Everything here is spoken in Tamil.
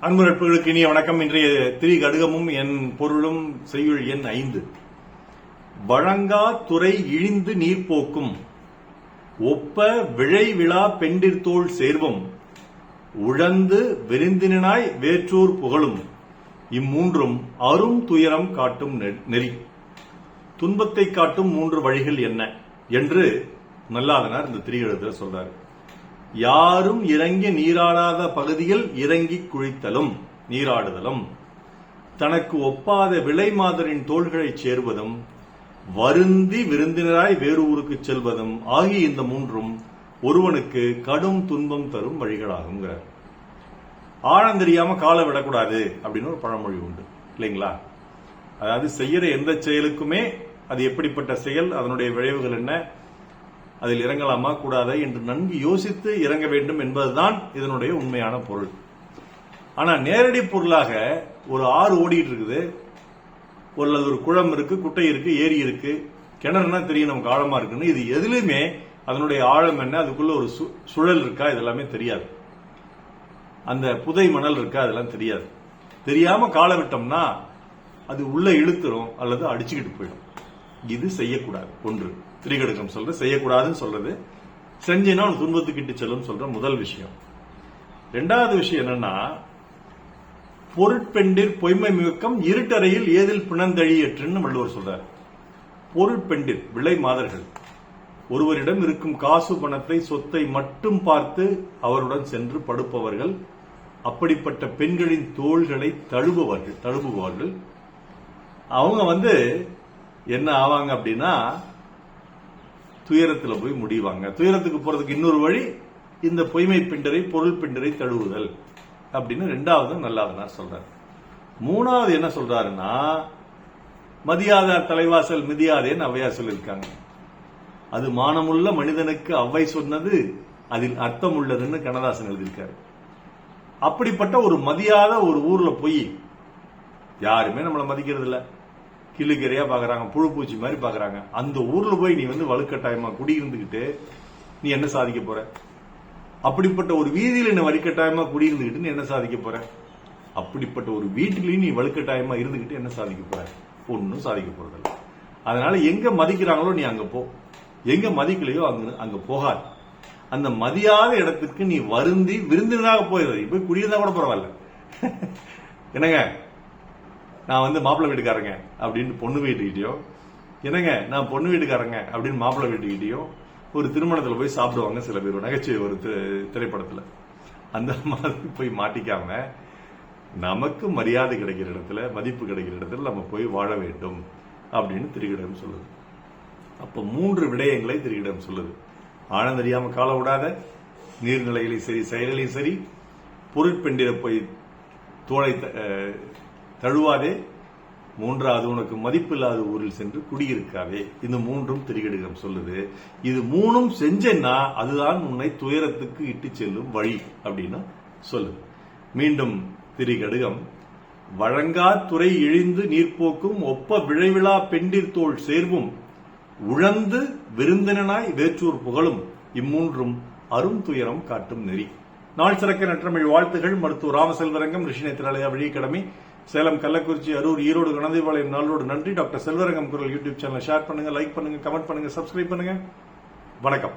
அன்பு நட்புகளுக்கு இனிய வணக்கம். இன்றைய திரிகடுகமும் என் பொருளும் செய்யுள் எண் 5. வழங்கா துறை இழிந்து நீர்போக்கும் ஒப்ப விழை விழா பெண்டிர்தோள் சேர்வம் உழந்து விருந்தினாய் வேற்றூர் புகழும் இம்மூன்றும் அரும் துயரம் காட்டும் நெறி. துன்பத்தை காட்டும் 3 வழிகள் என்ன என்று நல்லாதனார் இந்த திரிகடுகத்தில் சொல்றாரு. யாரும் இறங்கி நீராடாத பகுதியில் இறங்கி குளித்தலும் நீராடுதலும், தனக்கு ஒப்பாத விலை மாதரின் தோள்களைச் சேர்வதும், வருந்தி விருந்தினராய் வேறு ஊருக்கு செல்வதும் ஆகிய இந்த 3ம் ஒருவனுக்கு கடும் துன்பம் தரும் வழிகளாகுங்கிறார். ஆழம் தெரியாம காலை விடக்கூடாது அப்படின்னு ஒரு பழமொழி உண்டு இல்லைங்களா? அதாவது செய்யற எந்த செயலுக்குமே அது எப்படிப்பட்ட செயல், அதனுடைய விளைவுகள் என்ன, அதில் இறங்கலாமா கூடாதா என்று நன்கு யோசித்து இறங்க வேண்டும் என்பதுதான் இதனுடைய உண்மையான பொருள். ஆனா நேரடி பொருளாக ஒரு ஆறு ஓடிட்டு இருக்குது, ஒரு குளம் இருக்கு, குட்டை இருக்கு, ஏரி இருக்கு, கிணறுனா தெரியும் நமக்கு ஆழமா இருக்குன்னு. இது எதுலையுமே அதனுடைய ஆழம் என்ன, அதுக்குள்ள ஒரு சுழல் இருக்கா, இதெல்லாமே தெரியாது. அந்த புதை மணல் இருக்கா, அதெல்லாம் தெரியாது. தெரியாம காலை விட்டோம்னா அது உள்ள இழுத்துரும் அல்லது அடிச்சுக்கிட்டு போயிடும். இது செய்யக்கூடாது. ஒன்று திரிகடுகம் சொல்ற செய்யக்கூடாதுன்னு சொல்றது, செஞ்சினா துன்பத்துக்கிட்டு செல்லும் சொல்ற முதல் விஷயம். 2வது விஷயம் என்னன்னா, பொருட்பெண்டிர் பொய்மை மிக்கம் இருட்டறையில் ஏதில் பிணந்தழியற்றுன்னு வள்ளுவர் சொல்றார். பொருட்பெண்டிர் விலை மாதர்கள், ஒருவரிடம் இருக்கும் காசு பணத்தை சொத்தை மட்டும் பார்த்து அவருடன் சென்று படுப்பவர்கள், அப்படிப்பட்ட பெண்களின் தோள்களை தழுவுபவர்கள் அவங்க என்ன ஆவாங்க அப்படின்னா துயரத்துல போய் முடிவாங்க. துயரத்துக்கு போறதுக்கு இன்னொரு வழி இந்த பொய்மை பிண்டரை பொருள் பிண்டரை தழுவுதல் அப்படின்னு 2வது நல்லாதனார் சொல்றாரு. 3வது என்ன சொல்றாருன்னா, மதியாதார் தலைவாசல் மிதியாதேன்னு ஔவையார் சொல்லியிருக்காங்க. அது மானமுள்ள மனிதனுக்கு ஔவை சொன்னது அதில் அர்த்தம் உள்ளதுன்னு கண்ணதாசன் எழுதியிருக்காரு. அப்படிப்பட்ட ஒரு மதியாத ஒரு ஊர்ல போய் யாருமே நம்மளை மதிக்கிறது இல்ல, கிள்ளுக்கரையா பாக்குறாங்க, புழு பூச்சி மாதிரி பாக்குறாங்க. அந்த ஊர்ல போய் நீ வலுக்கட்டாயமா குடியிருந்துகிட்டு நீ என்ன சாதிக்க போற? அப்படிப்பட்ட ஒரு வீதியில நீ வலுக்கட்டாயமா குடியிருந்துகிட்டு நீ என்ன சாதிக்க போற? அப்படிப்பட்ட ஒரு வீட்டிலையும் நீ வலுக்கட்டாயமா இருந்துகிட்டு என்ன சாதிக்க போற? ஒன்னும் சாதிக்க போறதில்ல. அதனால எங்க மதிக்கிறாங்களோ நீ அங்க போ, எங்க மதிக்கலையோ அங்க போகாது. அந்த மதியாத இடத்துக்கு நீ வருந்தி விருந்தினராக போயிடுறது. இப்ப குடியிருந்தா கூட பரவாயில்ல. என்னங்க நான் மாப்பிள்ளை வீட்டுக்காரங்க அப்படின்னு பொண்ணு வீட்டுக்கிட்டயோ, என்னங்க நான் பொண்ணு வீட்டுக்காரங்க அப்படின்னு மாப்பிள்ளை வீட்டுக்கிட்டயோ ஒரு திருமணத்துல போய் சாப்பிடுவாங்க சில பேர், நகைச்சுவை ஒரு திரைப்படத்துல. அந்த மாதிரி போய் மாட்டிக்காம நமக்கு மரியாதை கிடைக்கிற இடத்துல, மதிப்பு கிடைக்கிற இடத்துல நம்ம போய் வாழ வேண்டும் அப்படின்னு திரிகடுகம் சொல்லுது. அப்ப 3 விடயங்களை திரிகடுகம் சொல்லுது. ஆழம் தெரியாம கால விடாத, நீர்நிலைகளையும் சரி செயலையும் சரி, பொருட்பெண்டிர போய் தோளை தழுவாதே, 3வது உனக்கு மதிப்பில்லாத ஊரில் சென்று குடியிருக்காதே. இந்த 3ம் திரிகடுகம் சொல்லுது. இது 3ம் செஞ்சேன்னா அதுதான் உன்னை துயரத்துக்கு இட்டு செல்லும் வழி அப்படின்னு சொல்லுது. மீண்டும் திரிகடுகம், வழங்கா துறை இழிந்து நீர்போக்கும் ஒப்ப விழைவிழா பெண்டிர்தோள் சேர்வும் உழந்து விருந்தினாய் வேற்றூர் புகழும் இம்மூன்றும் அரும் துயரம் காட்டும் நெறி. நாள் சிறக்க நற்றமிழ் வாழ்த்துகள். மருத்துவர் ராமசெல்வரங்கம், ரிஷி நேத்ராலயா வழியக்கடமை, சேலம், கள்ளக்குறிச்சி, அரூர், ஈரோடு, குணதேவாலயம் நாளோடு நன்றி. டாக்டர் செல்வரங்கம் குரல் யூடியூப் சேனல் ஷேர் பண்ணுங்க, லைக் பண்ணுங்க, கமெண்ட் பண்ணுங்க, சப்ஸ்கிரைப் பண்ணுங்க. வணக்கம்.